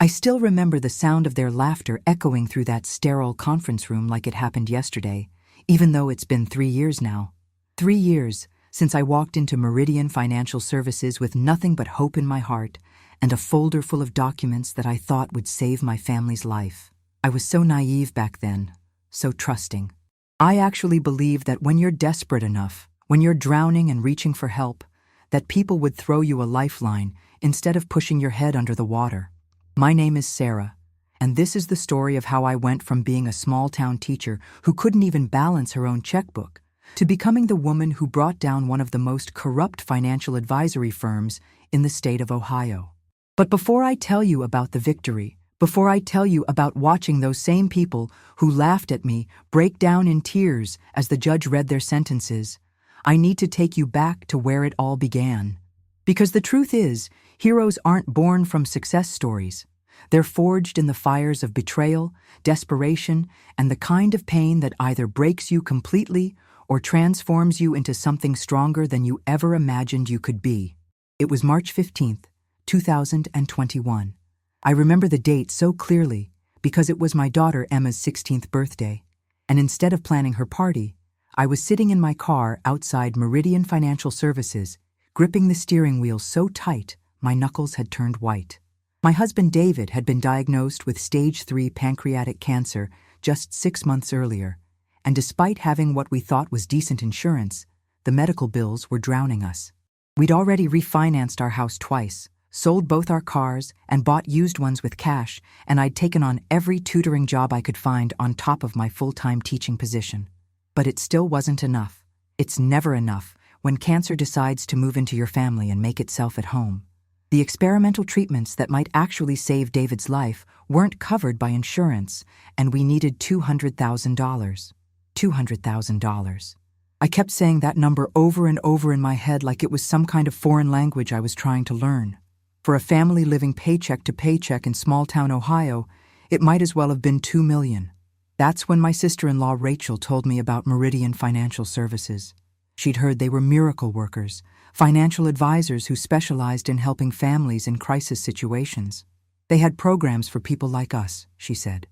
I still remember the sound of their laughter echoing through that sterile conference room like it happened yesterday, even though it's been 3 years now. 3 years since I walked into Meridian Financial Services with nothing but hope in my heart and a folder full of documents that I thought would save my family's life. I was so naive back then, so trusting. I actually believed that when you're desperate enough, when you're drowning and reaching for help, that people would throw you a lifeline instead of pushing your head under the water. My name is Sarah, and this is the story of how I went from being a small-town teacher who couldn't even balance her own checkbook to becoming the woman who brought down one of the most corrupt financial advisory firms in the state of Ohio. But before I tell you about the victory, before I tell you about watching those same people who laughed at me break down in tears as the judge read their sentences, I need to take you back to where it all began. Because the truth is, heroes aren't born from success stories. They're forged in the fires of betrayal, desperation, and the kind of pain that either breaks you completely or transforms you into something stronger than you ever imagined you could be. It was March 15th, 2021. I remember the date so clearly because it was my daughter Emma's 16th birthday, and instead of planning her party, I was sitting in my car outside Meridian Financial Services, gripping the steering wheel so tight my knuckles had turned white. My husband David had been diagnosed with stage 3 pancreatic cancer just 6 months earlier, and despite having what we thought was decent insurance, the medical bills were drowning us. We'd already refinanced our house twice, sold both our cars, and bought used ones with cash, and I'd taken on every tutoring job I could find on top of my full-time teaching position. But it still wasn't enough. It's never enough when cancer decides to move into your family and make itself at home. The experimental treatments that might actually save David's life weren't covered by insurance, and we needed $200,000. $200,000. I kept saying that number over and over in my head like it was some kind of foreign language I was trying to learn. For a family living paycheck to paycheck in small-town Ohio, it might as well have been $2 million. That's when my sister-in-law Rachel told me about Meridian Financial Services. She'd heard they were miracle workers, financial advisors who specialized in helping families in crisis situations. They had programs for people like us, she said.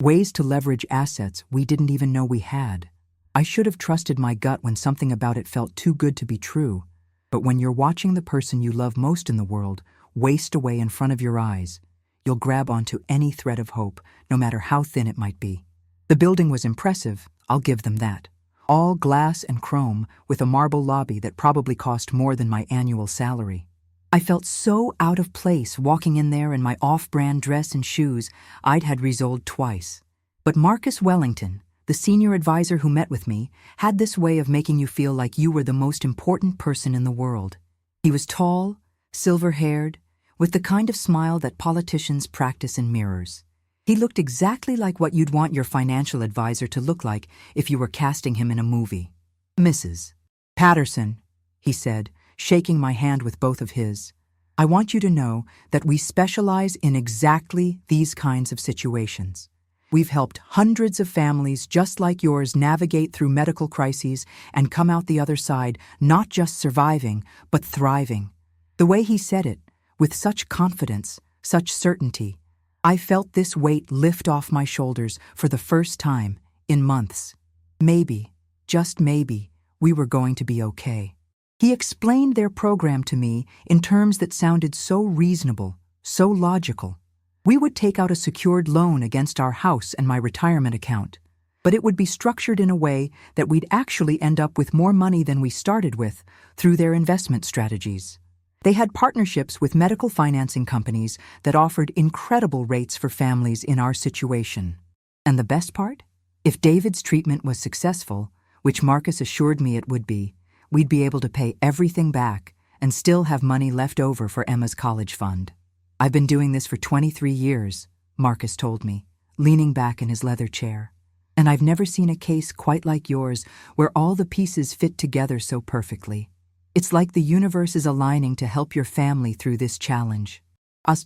Ways to leverage assets we didn't even know we had. I should have trusted my gut when something about it felt too good to be true. But when you're watching the person you love most in the world waste away in front of your eyes, you'll grab onto any thread of hope, no matter how thin it might be. The building was impressive, I'll give them that. All glass and chrome, with a marble lobby that probably cost more than my annual salary. I felt so out of place walking in there in my off-brand dress and shoes I'd had resoled twice. But Marcus Wellington, the senior advisor who met with me, had this way of making you feel like you were the most important person in the world. He was tall, silver-haired, with the kind of smile that politicians practice in mirrors. He looked exactly like what you'd want your financial advisor to look like if you were casting him in a movie. "Mrs. Patterson," he said, shaking my hand with both of his, "I want you to know that we specialize in exactly these kinds of situations. We've helped hundreds of families just like yours navigate through medical crises and come out the other side not just surviving, but thriving." The way he said it, with such confidence, such certainty, I felt this weight lift off my shoulders for the first time in months. Maybe, just maybe, we were going to be okay. He explained their program to me in terms that sounded so reasonable, so logical. We would take out a secured loan against our house and my retirement account, but it would be structured in a way that we'd actually end up with more money than we started with through their investment strategies. They had partnerships with medical financing companies that offered incredible rates for families in our situation. And the best part? If David's treatment was successful, which Marcus assured me it would be, we'd be able to pay everything back and still have money left over for Emma's college fund. "I've been doing this for 23 years, Marcus told me, leaning back in his leather chair. "And I've never seen a case quite like yours where all the pieces fit together so perfectly. It's like the universe is aligning to help your family through this challenge." I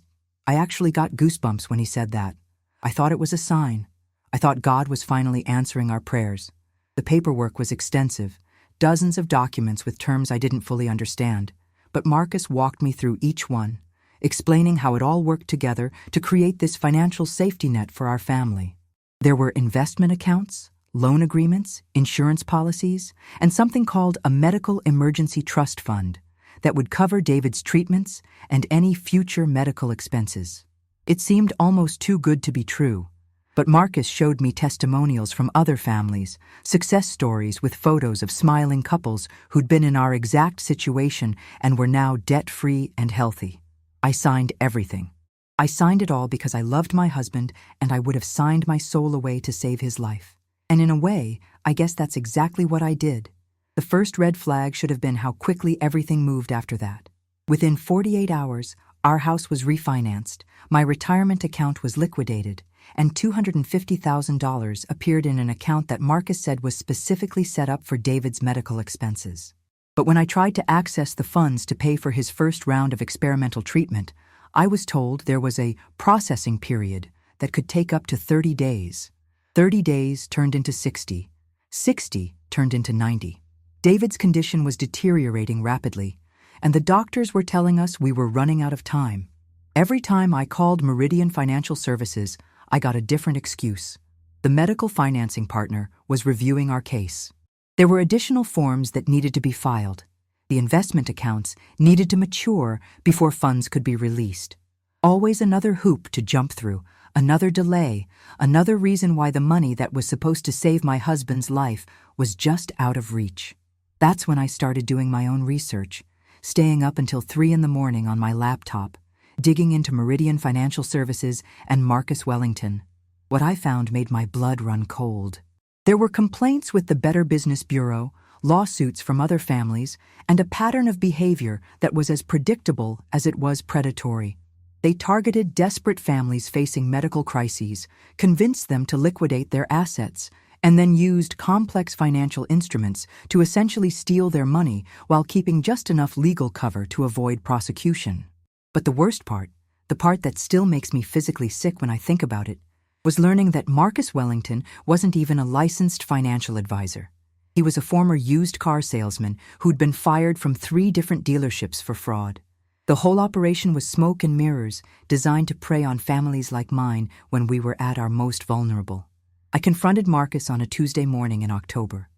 actually got goosebumps when he said that. I thought it was a sign. I thought God was finally answering our prayers. The paperwork was extensive, dozens of documents with terms I didn't fully understand, but Marcus walked me through each one, explaining how it all worked together to create this financial safety net for our family. There were investment accounts, loan agreements, insurance policies, and something called a medical emergency trust fund that would cover David's treatments and any future medical expenses. It seemed almost too good to be true, but Marcus showed me testimonials from other families, success stories with photos of smiling couples who'd been in our exact situation and were now debt-free and healthy. I signed everything. I signed it all because I loved my husband and I would have signed my soul away to save his life. And in a way, I guess that's exactly what I did. The first red flag should have been how quickly everything moved after that. Within 48 hours, our house was refinanced, my retirement account was liquidated, and $250,000 appeared in an account that Marcus said was specifically set up for David's medical expenses. But when I tried to access the funds to pay for his first round of experimental treatment, I was told there was a processing period that could take up to 30 days. 30 days turned into 60. 60 turned into 90. David's condition was deteriorating rapidly, and the doctors were telling us we were running out of time. Every time I called Meridian Financial Services, I got a different excuse. The medical financing partner was reviewing our case. There were additional forms that needed to be filed. The investment accounts needed to mature before funds could be released. Always another hoop to jump through, another delay, another reason why the money that was supposed to save my husband's life was just out of reach. That's when I started doing my own research, staying up until 3 in the morning on my laptop, digging into Meridian Financial Services and Marcus Wellington. What I found made my blood run cold. There were complaints with the Better Business Bureau, lawsuits from other families, and a pattern of behavior that was as predictable as it was predatory. They targeted desperate families facing medical crises, convinced them to liquidate their assets, and then used complex financial instruments to essentially steal their money while keeping just enough legal cover to avoid prosecution. But the worst part, the part that still makes me physically sick when I think about it, was learning that Marcus Wellington wasn't even a licensed financial advisor. He was a former used car salesman who'd been fired from 3 different dealerships for fraud. The whole operation was smoke and mirrors, designed to prey on families like mine when we were at our most vulnerable. I confronted Marcus on a Tuesday morning in October.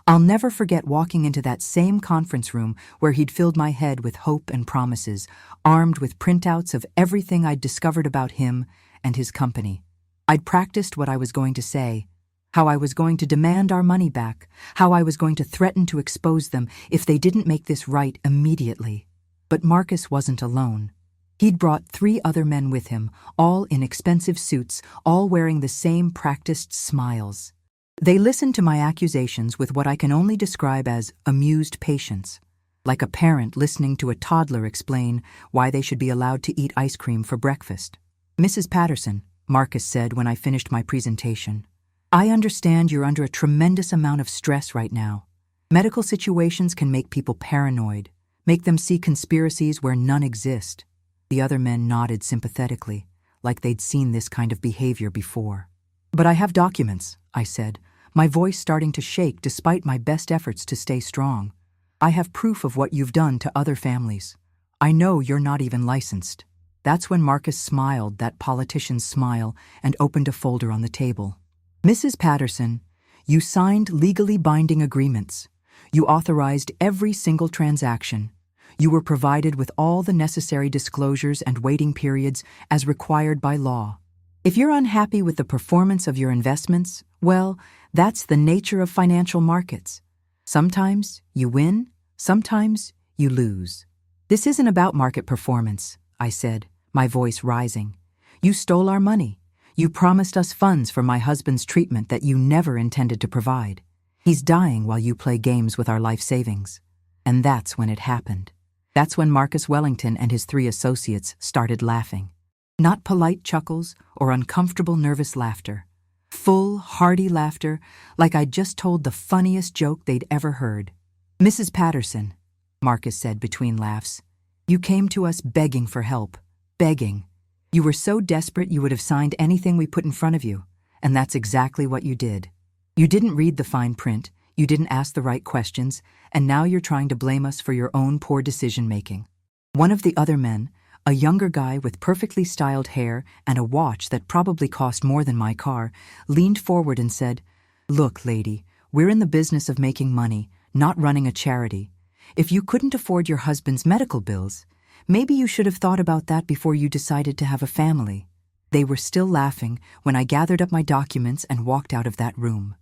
I'll never forget walking into that same conference room where he'd filled my head with hope and promises, armed with printouts of everything I'd discovered about him and his company. I'd practiced what I was going to say, how I was going to demand our money back, how I was going to threaten to expose them if they didn't make this right immediately. But Marcus wasn't alone. He'd brought 3 other men with him, all in expensive suits, all wearing the same practiced smiles. They listened to my accusations with what I can only describe as amused patience, like a parent listening to a toddler explain why they should be allowed to eat ice cream for breakfast. "Mrs. Patterson," Marcus said when I finished my presentation, "I understand you're under a tremendous amount of stress right now. Medical situations can make people paranoid, make them see conspiracies where none exist." The other men nodded sympathetically, like they'd seen this kind of behavior before. "But I have documents," I said, my voice starting to shake despite my best efforts to stay strong. "I have proof of what you've done to other families. I know you're not even licensed." That's when Marcus smiled that politician's smile and opened a folder on the table. "Mrs. Patterson, you signed legally binding agreements. You authorized every single transaction. You were provided with all the necessary disclosures and waiting periods as required by law. If you're unhappy with the performance of your investments, well, that's the nature of financial markets. Sometimes you win, sometimes you lose. This isn't about market performance," I said, my voice rising. "You stole our money. You promised us funds for my husband's treatment that you never intended to provide. He's dying while you play games with our life savings." And that's when it happened. That's when Marcus Wellington and his 3 associates started laughing. Not polite chuckles or uncomfortable nervous laughter. Full, hearty laughter, like I'd just told the funniest joke they'd ever heard. "Mrs. Patterson," Marcus said between laughs, "you came to us begging for help. Begging. You were so desperate you would have signed anything we put in front of you, and that's exactly what you did. You didn't read the fine print, you didn't ask the right questions, and now you're trying to blame us for your own poor decision-making." One of the other men, A younger guy with perfectly styled hair and a watch that probably cost more than my car leaned forward and said, "Look, lady, we're in the business of making money, not running a charity. If you couldn't afford your husband's medical bills, maybe you should have thought about that before you decided to have a family." They were still laughing when I gathered up my documents and walked out of that room.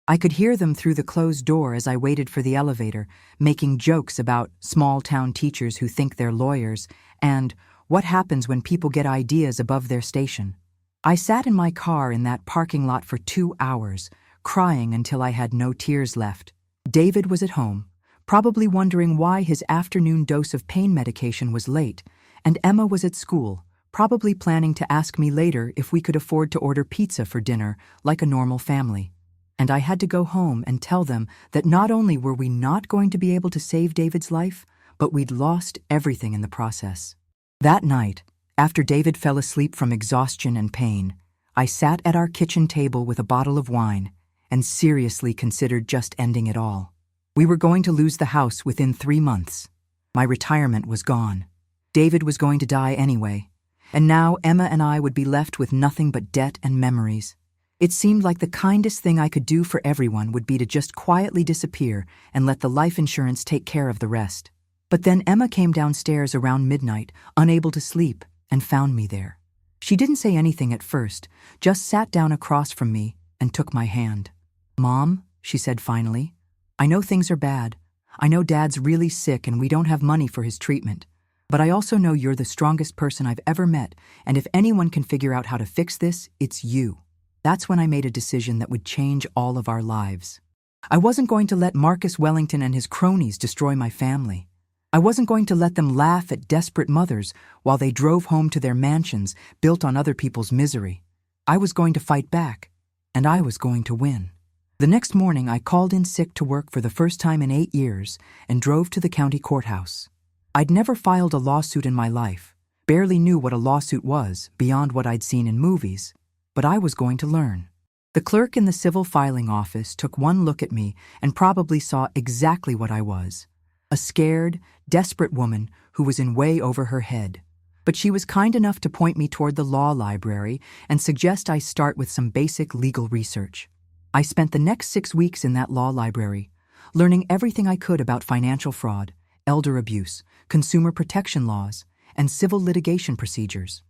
I could hear them through the closed door as I waited for the elevator, making jokes about small-town teachers who think they're lawyers and what happens when people get ideas above their station. I sat in my car in that parking lot for 2 hours, crying until I had no tears left. David was at home, probably wondering why his afternoon dose of pain medication was late, and Emma was at school, probably planning to ask me later if we could afford to order pizza for dinner like a normal family. And I had to go home and tell them that not only were we not going to be able to save David's life, but we'd lost everything in the process. That night, after David fell asleep from exhaustion and pain, I sat at our kitchen table with a bottle of wine and seriously considered just ending it all. We were going to lose the house within 3 months. My retirement was gone. David was going to die anyway, and now Emma and I would be left with nothing but debt and memories. It seemed like the kindest thing I could do for everyone would be to just quietly disappear and let the life insurance take care of the rest. But then Emma came downstairs around midnight, unable to sleep, and found me there. She didn't say anything at first, just sat down across from me and took my hand. "Mom," she said finally, "I know things are bad. I know Dad's really sick and we don't have money for his treatment. But I also know you're the strongest person I've ever met, and if anyone can figure out how to fix this, it's you." That's when I made a decision that would change all of our lives. I wasn't going to let Marcus Wellington and his cronies destroy my family. I wasn't going to let them laugh at desperate mothers while they drove home to their mansions built on other people's misery. I was going to fight back, and I was going to win. The next morning, I called in sick to work for the first time in 8 years and drove to the county courthouse. I'd never filed a lawsuit in my life, barely knew what a lawsuit was beyond what I'd seen in movies, but I was going to learn. The clerk in the civil filing office took one look at me and probably saw exactly what I was. A scared, desperate woman who was in way over her head. But she was kind enough to point me toward the law library and suggest I start with some basic legal research. I spent the next 6 weeks in that law library, learning everything I could about financial fraud, elder abuse, consumer protection laws, and civil litigation procedures.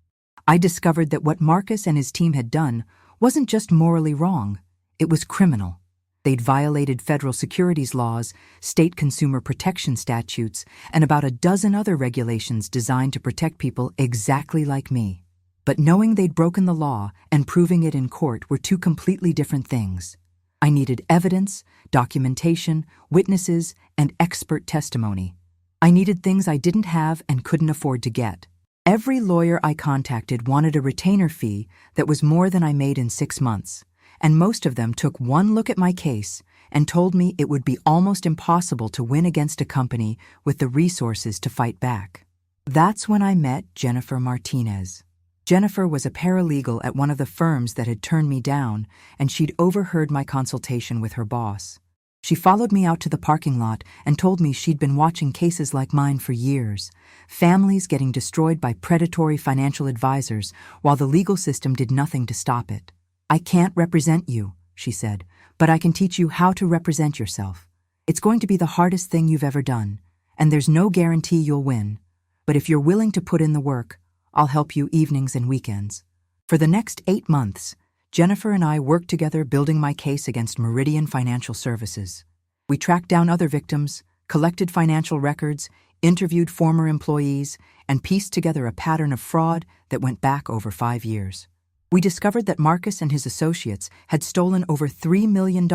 I discovered that what Marcus and his team had done wasn't just morally wrong, it was criminal. They'd violated federal securities laws, state consumer protection statutes, and about a dozen other regulations designed to protect people exactly like me. But knowing they'd broken the law and proving it in court were two completely different things. I needed evidence, documentation, witnesses, and expert testimony. I needed things I didn't have and couldn't afford to get. Every lawyer I contacted wanted a retainer fee that was more than I made in 6 months, and most of them took one look at my case and told me it would be almost impossible to win against a company with the resources to fight back. That's when I met Jennifer Martinez. Jennifer was a paralegal at one of the firms that had turned me down, and she'd overheard my consultation with her boss. She followed me out to the parking lot and told me she'd been watching cases like mine for years, families getting destroyed by predatory financial advisors while the legal system did nothing to stop it. "I can't represent you," she said, "but I can teach you how to represent yourself. It's going to be the hardest thing you've ever done, and there's no guarantee you'll win. But if you're willing to put in the work, I'll help you evenings and weekends." For the next 8 months, Jennifer and I worked together building my case against Meridian Financial Services. We tracked down other victims, collected financial records, interviewed former employees, and pieced together a pattern of fraud that went back over 5 years. We discovered that Marcus and his associates had stolen over $3 million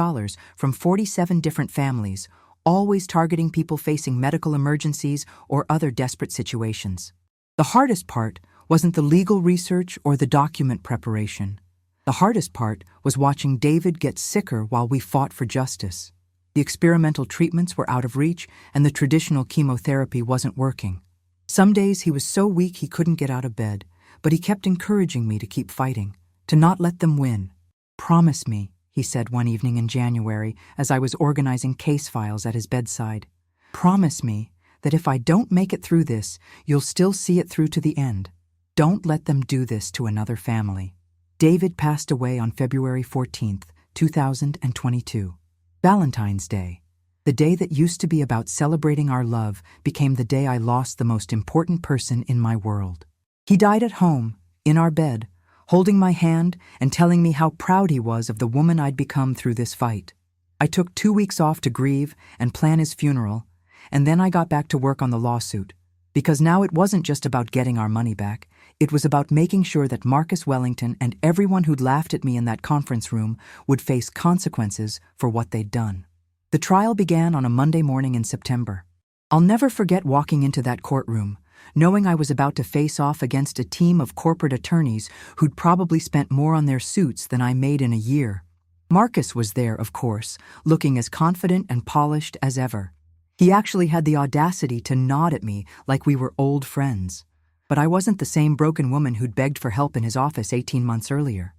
from 47 different families, always targeting people facing medical emergencies or other desperate situations. The hardest part wasn't the legal research or the document preparation. The hardest part was watching David get sicker while we fought for justice. The experimental treatments were out of reach, and the traditional chemotherapy wasn't working. Some days he was so weak he couldn't get out of bed, but he kept encouraging me to keep fighting, to not let them win. "Promise me," he said one evening in January as I was organizing case files at his bedside. "Promise me that if I don't make it through this, you'll still see it through to the end. Don't let them do this to another family. David passed away on February 14th, 2022. Valentine's Day. The day that used to be about celebrating our love became the day I lost the most important person in my world. He died at home, in our bed, holding my hand and telling me how proud he was of the woman I'd become through this fight. I took 2 weeks off to grieve and plan his funeral, and then I got back to work on the lawsuit. Because now it wasn't just about getting our money back, it was about making sure that Marcus Wellington and everyone who'd laughed at me in that conference room would face consequences for what they'd done. The trial began on a Monday morning in September. I'll never forget walking into that courtroom, knowing I was about to face off against a team of corporate attorneys who'd probably spent more on their suits than I made in a year. Marcus was there, of course, looking as confident and polished as ever. He actually had the audacity to nod at me like we were old friends. But I wasn't the same broken woman who'd begged for help in his office 18 months earlier.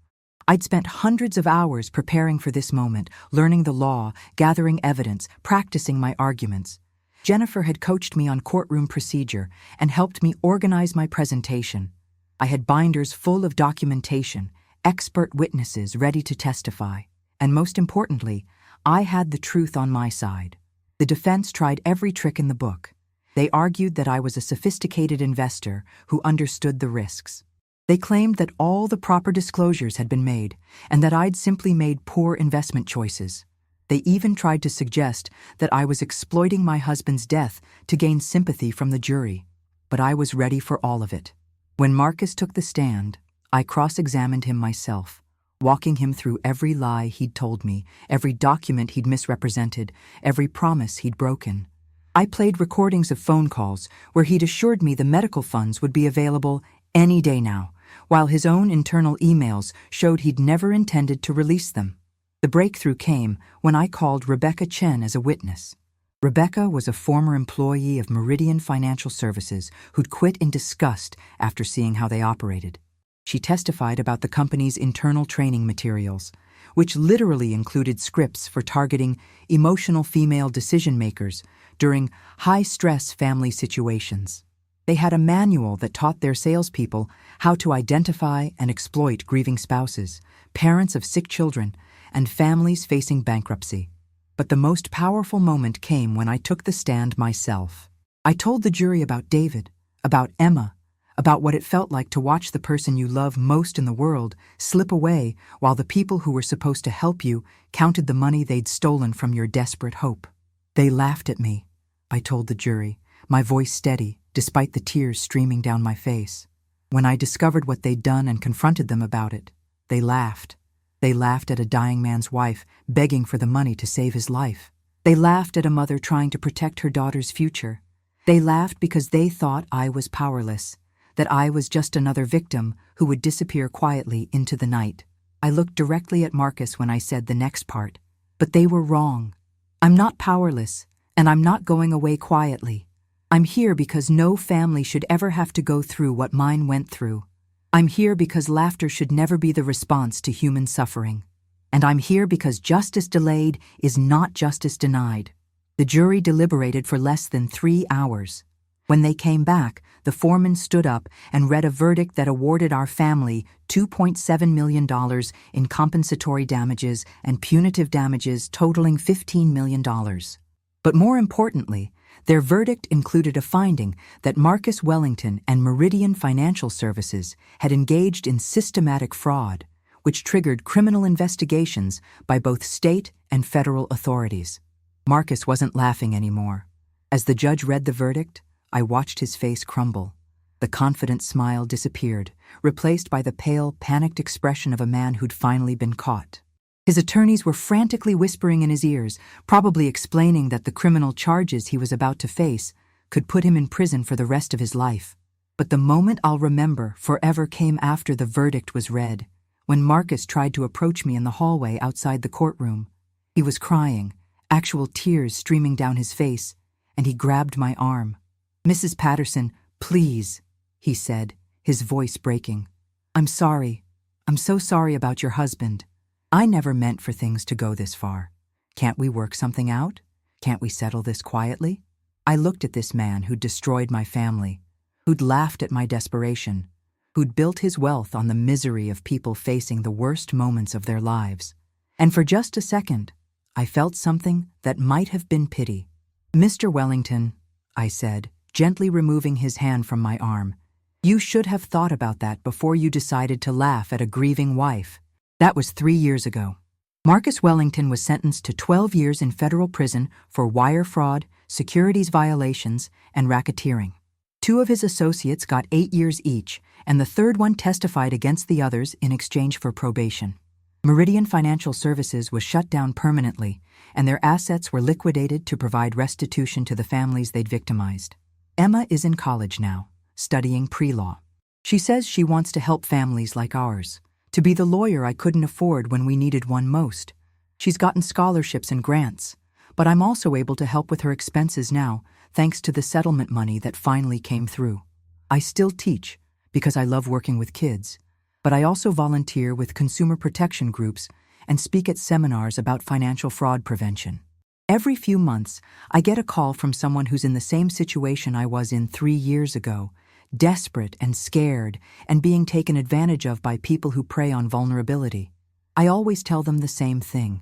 I'd spent hundreds of hours preparing for this moment, learning the law, gathering evidence, practicing my arguments. Jennifer had coached me on courtroom procedure and helped me organize my presentation. I had binders full of documentation, expert witnesses ready to testify. And most importantly, I had the truth on my side. The defense tried every trick in the book. They argued that I was a sophisticated investor who understood the risks. They claimed that all the proper disclosures had been made and that I'd simply made poor investment choices. They even tried to suggest that I was exploiting my husband's death to gain sympathy from the jury. But I was ready for all of it. When Marcus took the stand, I cross-examined him myself, walking him through every lie he'd told me, every document he'd misrepresented, every promise he'd broken. I played recordings of phone calls where he'd assured me the medical funds would be available any day now, while his own internal emails showed he'd never intended to release them. The breakthrough came when I called Rebecca Chen as a witness. Rebecca was a former employee of Meridian Financial Services who'd quit in disgust after seeing how they operated. She testified about the company's internal training materials, which literally included scripts for targeting emotional female decision-makers during high-stress family situations. They had a manual that taught their salespeople how to identify and exploit grieving spouses, parents of sick children, and families facing bankruptcy. But the most powerful moment came when I took the stand myself. I told the jury about David, about Emma, about what it felt like to watch the person you love most in the world slip away while the people who were supposed to help you counted the money they'd stolen from your desperate hope. They laughed at me, I told the jury, my voice steady, despite the tears streaming down my face. When I discovered what they'd done and confronted them about it, they laughed. They laughed at a dying man's wife begging for the money to save his life. They laughed at a mother trying to protect her daughter's future. They laughed because they thought I was powerless, that I was just another victim who would disappear quietly into the night. I looked directly at Marcus when I said the next part, but they were wrong. I'm not powerless, and I'm not going away quietly. I'm here because no family should ever have to go through what mine went through. I'm here because laughter should never be the response to human suffering. And I'm here because justice delayed is not justice denied. The jury deliberated for less than 3 hours. When they came back, the foreman stood up and read a verdict that awarded our family $2.7 million in compensatory damages and punitive damages totaling $15 million. But more importantly, their verdict included a finding that Marcus Wellington and Meridian Financial Services had engaged in systematic fraud, which triggered criminal investigations by both state and federal authorities. Marcus wasn't laughing anymore. As the judge read the verdict, I watched his face crumble. The confident smile disappeared, replaced by the pale, panicked expression of a man who'd finally been caught. His attorneys were frantically whispering in his ears, probably explaining that the criminal charges he was about to face could put him in prison for the rest of his life. But the moment I'll remember forever came after the verdict was read, when Marcus tried to approach me in the hallway outside the courtroom. He was crying, actual tears streaming down his face, and he grabbed my arm. "Mrs. Patterson, please," he said, his voice breaking. "I'm sorry. I'm so sorry about your husband. I never meant for things to go this far. Can't we work something out? Can't we settle this quietly?" I looked at this man who'd destroyed my family, who'd laughed at my desperation, who'd built his wealth on the misery of people facing the worst moments of their lives. And for just a second, I felt something that might have been pity. "Mr. Wellington," I said, gently removing his hand from my arm, "you should have thought about that before you decided to laugh at a grieving wife." That was 3 years ago. Marcus Wellington was sentenced to 12 years in federal prison for wire fraud, securities violations, and racketeering. 2 of his associates got 8 years each, and the third one testified against the others in exchange for probation. Meridian Financial Services was shut down permanently, and their assets were liquidated to provide restitution to the families they'd victimized. Emma is in college now, studying pre-law. She says she wants to help families like ours, to be the lawyer I couldn't afford when we needed one most. She's gotten scholarships and grants, but I'm also able to help with her expenses now, thanks to the settlement money that finally came through. I still teach, because I love working with kids, but I also volunteer with consumer protection groups and speak at seminars about financial fraud prevention. Every few months, I get a call from someone who's in the same situation I was in 3 years ago, desperate and scared and being taken advantage of by people who prey on vulnerability. I always tell them the same thing.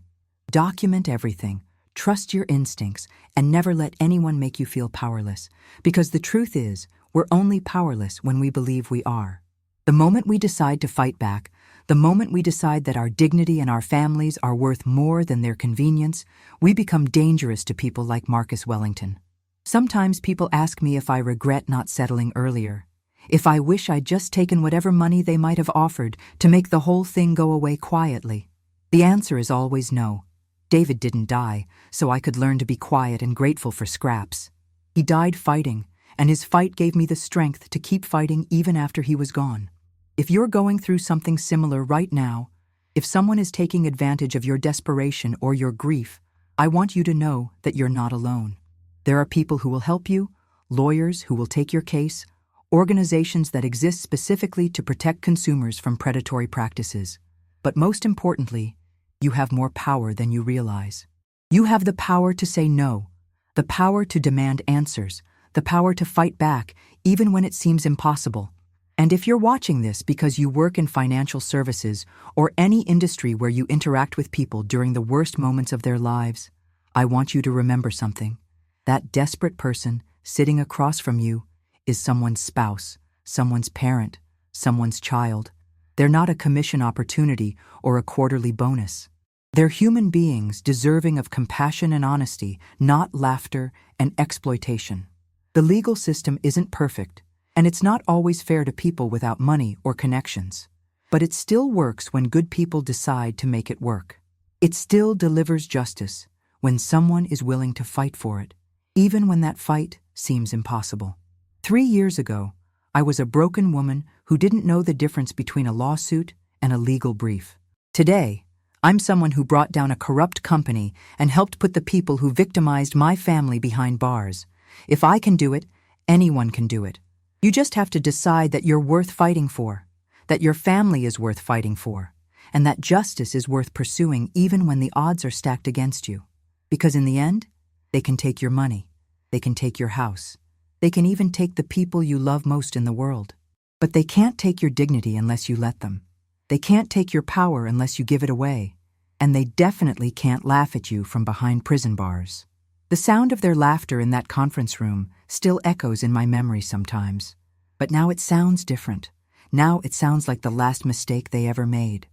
Document everything, trust your instincts, and never let anyone make you feel powerless, because the truth is, we're only powerless when we believe we are. The moment we decide to fight back, the moment we decide that our dignity and our families are worth more than their convenience, we become dangerous to people like Marcus Wellington. Sometimes people ask me if I regret not settling earlier, if I wish I'd just taken whatever money they might have offered to make the whole thing go away quietly. The answer is always no. David didn't die, so I could learn to be quiet and grateful for scraps. He died fighting, and his fight gave me the strength to keep fighting even after he was gone. If you're going through something similar right now, if someone is taking advantage of your desperation or your grief, I want you to know that you're not alone. There are people who will help you, lawyers who will take your case, organizations that exist specifically to protect consumers from predatory practices. But most importantly, you have more power than you realize. You have the power to say no, the power to demand answers, the power to fight back even when it seems impossible. And if you're watching this because you work in financial services or any industry where you interact with people during the worst moments of their lives, I want you to remember something. That desperate person sitting across from you is someone's spouse, someone's parent, someone's child. They're not a commission opportunity or a quarterly bonus. They're human beings deserving of compassion and honesty, not laughter and exploitation. The legal system isn't perfect, and it's not always fair to people without money or connections. But it still works when good people decide to make it work. It still delivers justice when someone is willing to fight for it, even when that fight seems impossible. 3 years ago, I was a broken woman who didn't know the difference between a lawsuit and a legal brief. Today, I'm someone who brought down a corrupt company and helped put the people who victimized my family behind bars. If I can do it, anyone can do it. You just have to decide that you're worth fighting for, that your family is worth fighting for, and that justice is worth pursuing even when the odds are stacked against you. Because in the end, they can take your money, they can take your house, they can even take the people you love most in the world. But they can't take your dignity unless you let them. They can't take your power unless you give it away. And they definitely can't laugh at you from behind prison bars. The sound of their laughter in that conference room still echoes in my memory sometimes. But now it sounds different. Now it sounds like the last mistake they ever made.